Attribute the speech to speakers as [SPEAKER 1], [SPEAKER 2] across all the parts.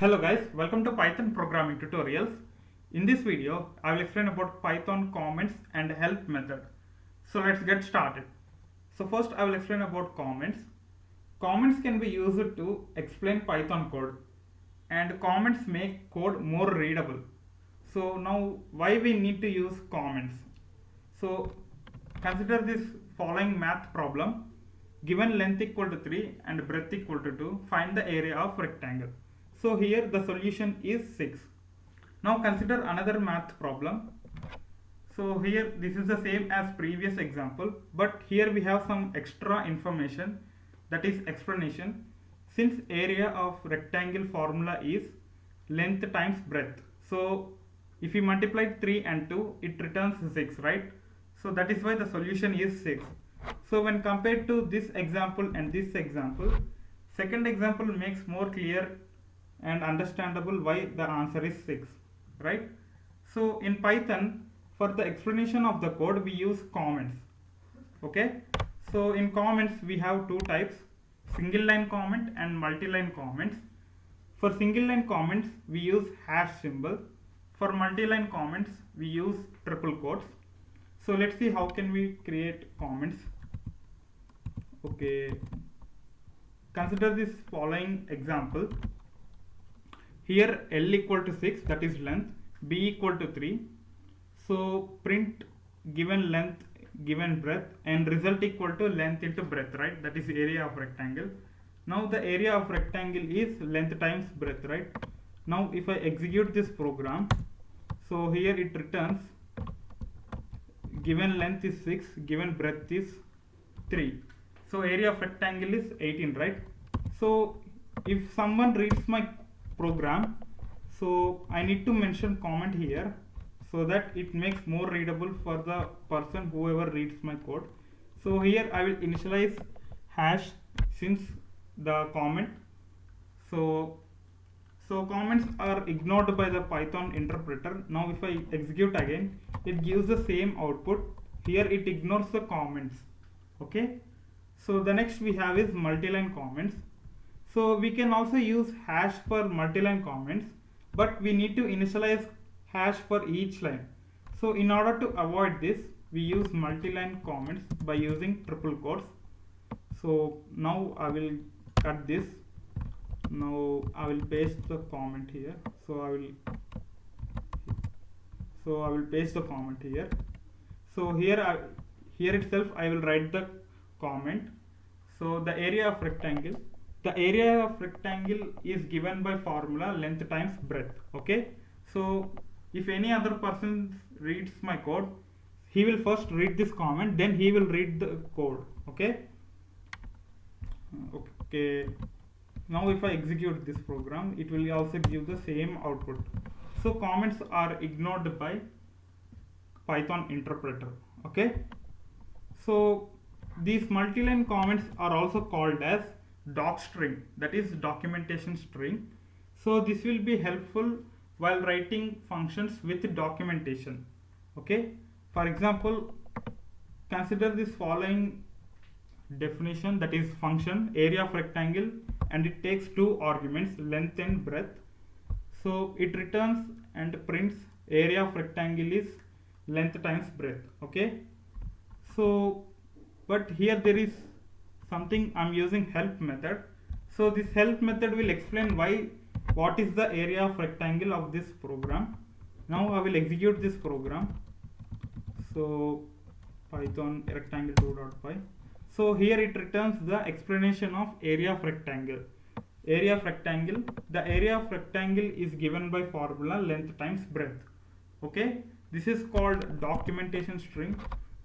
[SPEAKER 1] Hello guys, welcome to Python programming tutorials. In this video, I will explain about Python comments and help method. So let's get started. So first I will explain about comments. Comments can be used to explain Python code, and comments make code more readable. So now why we need to use comments? So consider this following math problem. Given length equal to 3 and breadth equal to 2, find the area of rectangle. So here the solution is 6. Now consider another math problem. So here this is the same as previous example, but here we have some extra information, that is explanation. Since area of rectangle formula is length times breadth, so if we multiply 3 and 2, it returns 6, right? So that is why the solution is 6. So when compared to this example and this example, second example makes more clear and understandable why the answer is 6, right? So in Python, for the explanation of the code, we use comments. Okay, so in comments we have two types: single line comment and multi-line comments. For single line comments we use hash symbol. For multi-line comments we use triple quotes. So let's see how can we create comments. Okay, consider this following example. Here L equal to 6, that is length, B equal to 3. So print given length, given breadth, and result equal to length into breadth, right? That is area of rectangle. Now the area of rectangle is length times breadth, right? Now if I execute this program, so here it returns given length is 6, given breadth is 3. So area of rectangle is 18, right? So if someone reads my program, so I need to mention comment here so that it makes more readable for the person whoever reads my code. So here I will initialize hash since the comment. So comments are ignored by the Python interpreter. Now if I execute again, it gives the same output. Here it ignores the comments. Okay, so the next we have is multi-line comments. So we can also use hash for multi-line comments, but we need to initialize hash for each line. So in order to avoid this, we use multi-line comments by using triple quotes. So now I will cut this. Now I will paste the comment here. So I will paste the comment here. So here itself I will write the comment. So the area of rectangle. The area of rectangle is given by formula length times breadth. Okay, so if any other person reads my code, he will first read this comment, then he will read the code. Okay, now if I execute this program, it will also give the same output. So comments are ignored by Python interpreter. Okay, so these multi-line comments are also called as doc string, that is documentation string. So this will be helpful while writing functions with documentation. Okay, for example, consider this following definition, that is function area of rectangle, and it takes two arguments, length and breadth. So it returns and prints area of rectangle is length times breadth. Okay, so but here there is something, I'm using help method. So this help method will explain what is the area of rectangle of this program. Now I will execute this program. So Python rectangle2.py. So here it returns the explanation of area of rectangle. Area of rectangle, the area of rectangle is given by formula length times breadth. Okay, this is called documentation string.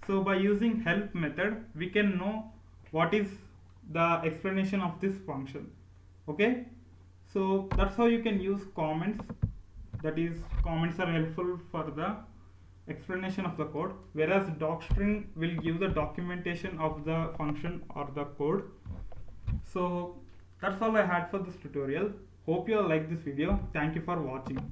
[SPEAKER 1] So by using help method, we can know what is the explanation of this function. Okay, so that's how you can use comments. That is, comments are helpful for the explanation of the code, whereas docstring will give the documentation of the function or the code. So that's all I had for this tutorial. Hope you all like this video. Thank you for watching.